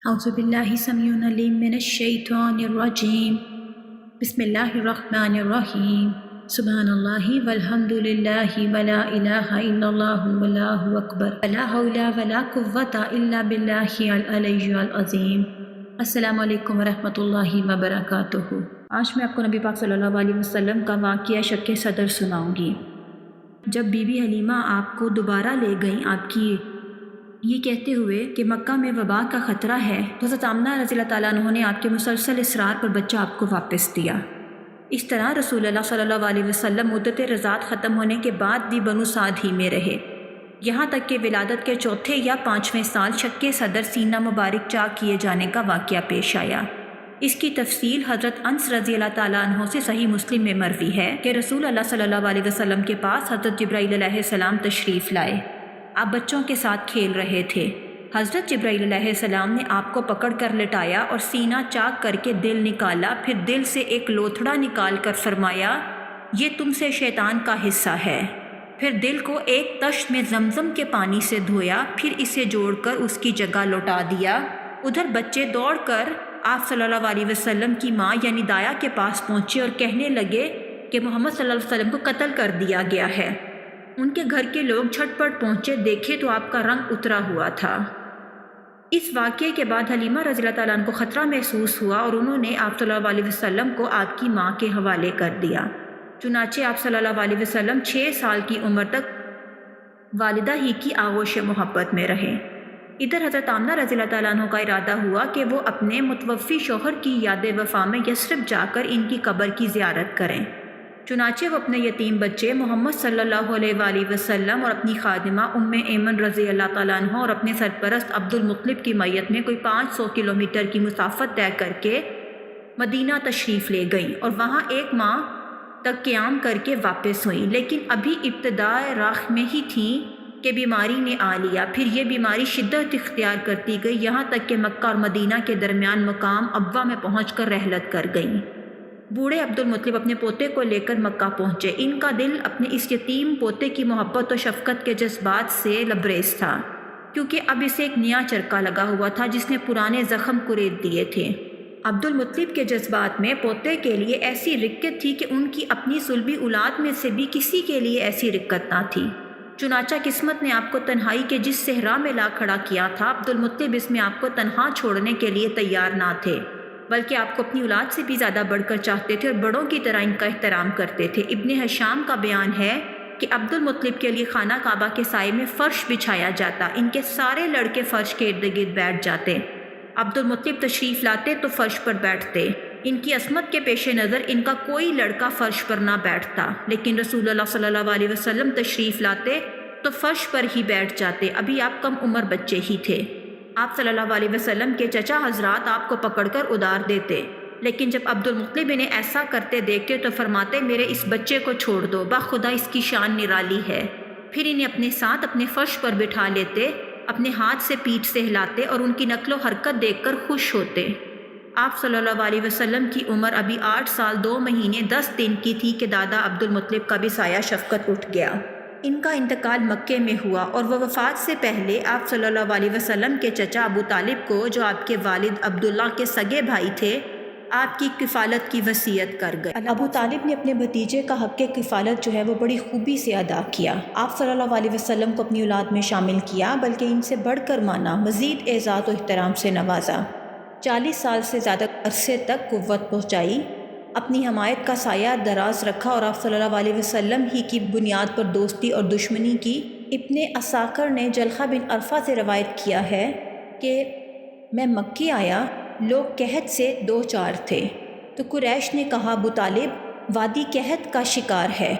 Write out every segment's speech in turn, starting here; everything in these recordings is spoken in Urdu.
اعوذ باللہ السمیع العلیم من الشیطان الرجیم بسم اللہ الرحمن الرحیم سبحان اللہ والحمد للہ ولا الہ الا اللہ واللہ اکبر ولا حول ولا قوة الا باللہ العلی العظیم۔ السلام علیکم ورحمۃ اللہ وبرکاتہ۔ آج میں آپ کو نبی پاک صلی اللہ علیہ وسلم کا واقعہ شق صدر سناؤں گی۔ جب بی بی حلیمہ آپ کو دوبارہ لے گئیں آپ کی یہ کہتے ہوئے کہ مکہ میں وبا کا خطرہ ہے، تو حضرت آمنہ رضی اللہ تعالیٰ عنہ نے آپ کے مسلسل اصرار پر بچہ آپ کو واپس دیا۔ اس طرح رسول اللہ صلی اللہ علیہ وسلم مدت رضاعت ختم ہونے کے بعد بھی بنو سعد ہی میں رہے، یہاں تک کہ ولادت کے چوتھے یا پانچویں سال شق صدر سینہ مبارک چاک کیے جانے کا واقعہ پیش آیا۔ اس کی تفصیل حضرت انس رضی اللہ تعالیٰ عنہ سے صحیح مسلم میں مروی ہے کہ رسول اللہ صلی اللہ علیہ وسلم کے پاس حضرت جبرائیل علیہ السلام تشریف لائے۔ آپ بچوں کے ساتھ کھیل رہے تھے۔ حضرت جبرائیل علیہ السلام نے آپ کو پکڑ کر لٹایا اور سینہ چاک کر کے دل نکالا، پھر دل سے ایک لوتھڑا نکال کر فرمایا، یہ تم سے شیطان کا حصہ ہے۔ پھر دل کو ایک تشت میں زمزم کے پانی سے دھویا، پھر اسے جوڑ کر اس کی جگہ لوٹا دیا۔ ادھر بچے دوڑ کر آپ صلی اللہ علیہ وسلم کی ماں یعنی دایا کے پاس پہنچے اور کہنے لگے کہ محمد صلی اللہ علیہ وسلم کو قتل کر دیا گیا ہے۔ ان کے گھر کے لوگ جھٹ پٹ پہنچے، دیکھے تو آپ کا رنگ اترا ہوا تھا۔ اس واقعے کے بعد حلیمہ رضی اللہ تعالیٰ عنہ کو خطرہ محسوس ہوا اور انہوں نے آپ صلی اللہ علیہ وسلم کو آپ کی ماں کے حوالے کر دیا۔ چنانچہ آپ صلی اللہ علیہ وسلم 6 سال کی عمر تک والدہ ہی کی آغوش محبت میں رہے۔ ادھر حضرت آمنہ رضی اللہ تعالیٰ عنہ کا ارادہ ہوا کہ وہ اپنے متوفی شوہر کی یاد وفا میں یثرب جا کر ان کی قبر کی زیارت کریں۔ چنانچہ وہ اپنے یتیم بچے محمد صلی اللہ علیہ وآلہ وسلم اور اپنی خادمہ ام ایمن رضی اللہ تعالیٰ عنہ اور اپنے سرپرست عبد المطلب کی میت میں کوئی 500 کلومیٹر کی مسافت طے کر کے مدینہ تشریف لے گئیں اور وہاں 1 ماہ تک قیام کر کے واپس ہوئیں، لیکن ابھی ابتدائے راہ میں ہی تھیں کہ بیماری نے آ لیا۔ پھر یہ بیماری شدت اختیار کرتی گئی، یہاں تک کہ مکہ اور مدینہ کے درمیان مقام ابوا میں پہنچ کر رحلت کر گئیں۔ بوڑھے عبد المطلب اپنے پوتے کو لے کر مکہ پہنچے۔ ان کا دل اپنے اس یتیم پوتے کی محبت و شفقت کے جذبات سے لبریز تھا، کیونکہ اب اسے ایک نیا چرکا لگا ہوا تھا جس نے پرانے زخم کریت دیے تھے۔ عبد المطلب کے جذبات میں پوتے کے لیے ایسی رقت تھی کہ ان کی اپنی صلبی اولاد میں سے بھی کسی کے لیے ایسی رقت نہ تھی۔ چنانچہ قسمت نے آپ کو تنہائی کے جس صحرا میں لا کھڑا کیا تھا، عبد المطلب اس میں آپ کو تنہا چھوڑنے کے لیے تیار نہ تھے، بلکہ آپ کو اپنی اولاد سے بھی زیادہ بڑھ کر چاہتے تھے اور بڑوں کی طرح ان کا احترام کرتے تھے۔ ابن ہشام کا بیان ہے کہ عبد المطلب کے لیے خانہ کعبہ کے سائے میں فرش بچھایا جاتا، ان کے سارے لڑکے فرش کے ارد گرد بیٹھ جاتے۔ عبد المطلب تشریف لاتے تو فرش پر بیٹھتے۔ ان کی عصمت کے پیش نظر ان کا کوئی لڑکا فرش پر نہ بیٹھتا، لیکن رسول اللہ صلی اللہ علیہ وسلم تشریف لاتے تو فرش پر ہی بیٹھ جاتے۔ ابھی آپ کم عمر بچے ہی تھے۔ آپ صلی اللہ علیہ وسلم کے چچا حضرات آپ کو پکڑ کر ادار دیتے، لیکن جب عبد المطلب انہیں ایسا کرتے دیکھتے تو فرماتے، میرے اس بچے کو چھوڑ دو، بخدا اس کی شان نرالی ہے۔ پھر انہیں اپنے ساتھ اپنے فرش پر بٹھا لیتے، اپنے ہاتھ سے پیٹھ سے ہلاتے اور ان کی نقل و حرکت دیکھ کر خوش ہوتے۔ آپ صلی اللہ علیہ وسلم کی عمر ابھی 8 سال 2 مہینے 10 دن کی تھی کہ دادا عبد المطلب کا بھی سایہ شفقت اٹھ گیا۔ ان کا انتقال مکے میں ہوا اور وہ وفات سے پہلے آپ صلی اللہ علیہ وسلم کے چچا ابو طالب کو، جو آپ کے والد عبداللہ کے سگے بھائی تھے، آپ کی کفالت کی وصیت کر گئے۔ ابو طالب نے اپنے بھتیجے کا حق کفالت جو ہے وہ بڑی خوبی سے ادا کیا۔ آپ صلی اللہ علیہ وسلم کو اپنی اولاد میں شامل کیا، بلکہ ان سے بڑھ کر مانا، مزید اعزاز و احترام سے نوازا۔ 40 سال سے زیادہ عرصے تک قوت پہنچائی، اپنی حمایت کا سایہ دراز رکھا اور آپ صلی اللہ علیہ وسلم ہی کی بنیاد پر دوستی اور دشمنی کی۔ ابن اساکر نے جلحہ بن عرفہ سے روایت کیا ہے کہ میں مکی آیا، لوگ قحط سے 2-4 تھے، تو قریش نے کہا ابو طالب وادی قحط کا شکار ہے،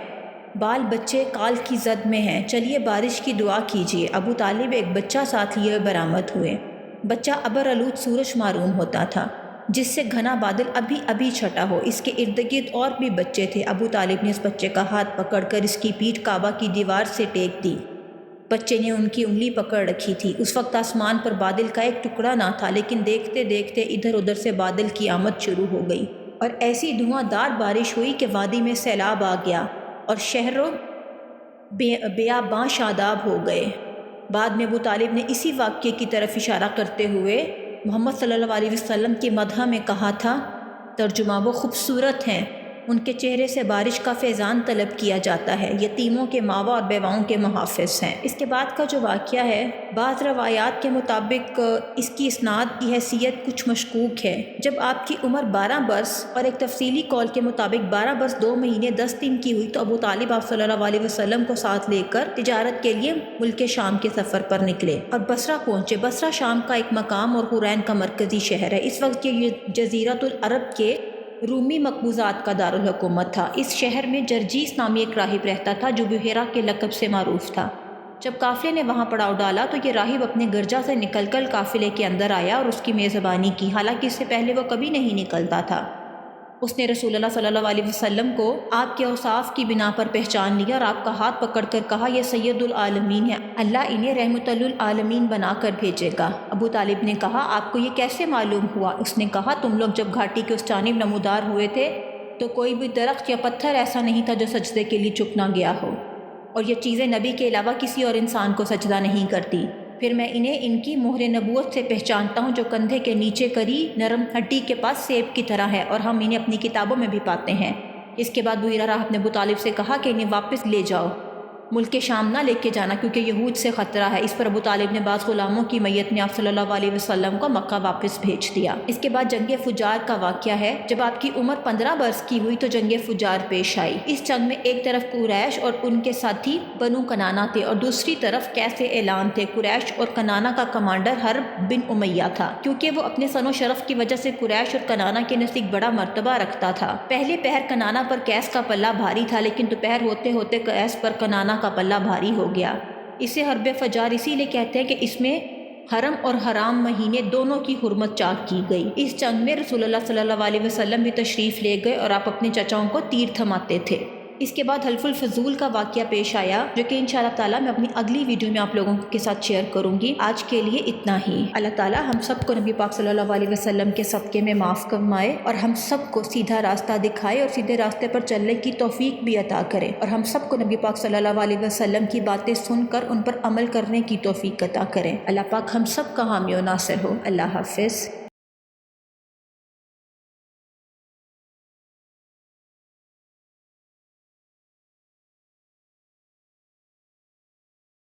بال بچے کال کی زد میں ہیں، چلیے بارش کی دعا کیجیے۔ ابو طالب ایک بچہ ساتھ لیے برآمد ہوئے۔ بچہ ابر آلود سورج معروم ہوتا تھا، جس سے گھنا بادل ابھی چھٹا ہو۔ اس کے ارد گرد اور بھی بچے تھے۔ ابو طالب نے اس بچے کا ہاتھ پکڑ کر اس کی پیٹھ کعبہ کی دیوار سے ٹیک دی۔ بچے نے ان کی انگلی پکڑ رکھی تھی۔ اس وقت آسمان پر بادل کا ایک ٹکڑا نہ تھا، لیکن دیکھتے دیکھتے ادھر ادھر سے بادل کی آمد شروع ہو گئی اور ایسی دھواں دار بارش ہوئی کہ وادی میں سیلاب آ گیا اور شہروں بیاباں شاداب ہو گئے۔ بعد میں ابو طالب نے اسی واقعے کی طرف اشارہ کرتے ہوئے محمد صلی اللہ علیہ وسلم کی مدح میں کہا تھا، ترجمہ وہ خوبصورت ہیں، ان کے چہرے سے بارش کا فیضان طلب کیا جاتا ہے، یتیموں کے ماوا اور بیواؤں کے محافظ ہیں۔ اس کے بعد کا جو واقعہ ہے، بعض روایات کے مطابق اس کی اسناد کی حیثیت کچھ مشکوک ہے۔ جب آپ کی عمر 12 برس اور ایک تفصیلی قول کے مطابق 12 برس 2 مہینے 10 دن کی ہوئی تو ابو طالب آپ صلی اللہ علیہ وسلم کو ساتھ لے کر تجارت کے لیے ملک شام کے سفر پر نکلے اور بصرہ پہنچے۔ بصرہ شام کا ایک مقام اور حرین کا مرکزی شہر ہے۔ اس وقت یہ جزیرۃ العرب کے رومی مقبوضات کا دارالحکومت تھا۔ اس شہر میں جرجیس نامی ایک راہب رہتا تھا جو بحیرہ کے لقب سے معروف تھا۔ جب قافلے نے وہاں پڑاؤ ڈالا تو یہ راہب اپنے گرجا سے نکل کر قافلے کے اندر آیا اور اس کی میزبانی کی، حالانکہ اس سے پہلے وہ کبھی نہیں نکلتا تھا۔ اس نے رسول اللہ صلی اللہ علیہ وسلم کو آپ کے اوصاف کی بنا پر پہچان لیا اور آپ کا ہاتھ پکڑ کر کہا، یہ سید العالمین ہے، اللہ انہیں رحمت للعالمین بنا کر بھیجے گا۔ ابو طالب نے کہا، آپ کو یہ کیسے معلوم ہوا؟ اس نے کہا، تم لوگ جب گھاٹی کے اس جانب نمودار ہوئے تھے تو کوئی بھی درخت یا پتھر ایسا نہیں تھا جو سجدے کے لیے جھک نہ گیا ہو، اور یہ چیزیں نبی کے علاوہ کسی اور انسان کو سجدہ نہیں کرتی۔ پھر میں انہیں ان کی مہر نبوت سے پہچانتا ہوں جو کندھے کے نیچے کری نرم ہڈی کے پاس سیب کی طرح ہے، اور ہم انہیں اپنی کتابوں میں بھی پاتے ہیں۔ اس کے بعد بحیرہ راہب نے ابو طالب سے کہا کہ انہیں واپس لے جاؤ، ملک شام نہ لے کے جانا کیونکہ یہود سے خطرہ ہے۔ اس پر ابو طالب نے بعض غلاموں کی میت میں آپ صلی اللہ علیہ وسلم کو مکہ واپس بھیج دیا۔ اس کے بعد جنگ فجار کا واقعہ ہے۔ جب آپ کی عمر 15 برس کی ہوئی تو جنگ فجار پیش آئی۔ اس جنگ میں ایک طرف قریش اور ان کے ساتھی بنو کنانہ تھے اور دوسری طرف قیس اعلان تھے۔ قریش اور کنانہ کا کمانڈر حرب بن امیہ تھا، کیونکہ وہ اپنے سن و شرف کی وجہ سے قریش اور کنانہ کے نزدیک بڑا مرتبہ رکھتا تھا۔ پہلے پہر کنانہ پر قیس کا پلہ بھاری تھا، لیکن دوپہر ہوتے ہوتے قیس پر کنانہ کا پلہ بھاری ہو گیا۔ اسے حرب فجار اسی لیے کہتے ہیں کہ اس میں حرم اور حرام مہینے دونوں کی حرمت چاک کی گئی۔ اس جنگ میں رسول اللہ صلی اللہ علیہ وسلم بھی تشریف لے گئے اور آپ اپنے چچاؤں کو تیر تھماتے تھے۔ اس کے بعد حلف الفضول کا واقعہ پیش آیا جو کہ انشاءاللہ تعالیٰ میں اپنی اگلی ویڈیو میں آپ لوگوں کے ساتھ شیئر کروں گی۔ آج کے لیے اتنا ہی۔ اللہ تعالیٰ ہم سب کو نبی پاک صلی اللہ علیہ وسلم کے صدقے میں معاف فرمائے اور ہم سب کو سیدھا راستہ دکھائے اور سیدھے راستے پر چلنے کی توفیق بھی عطا کرے، اور ہم سب کو نبی پاک صلی اللہ علیہ وسلم کی باتیں سن کر ان پر عمل کرنے کی توفیق عطا کرے۔ اللہ پاک ہم سب کا حامی و ناصر ہو۔ اللہ حافظ۔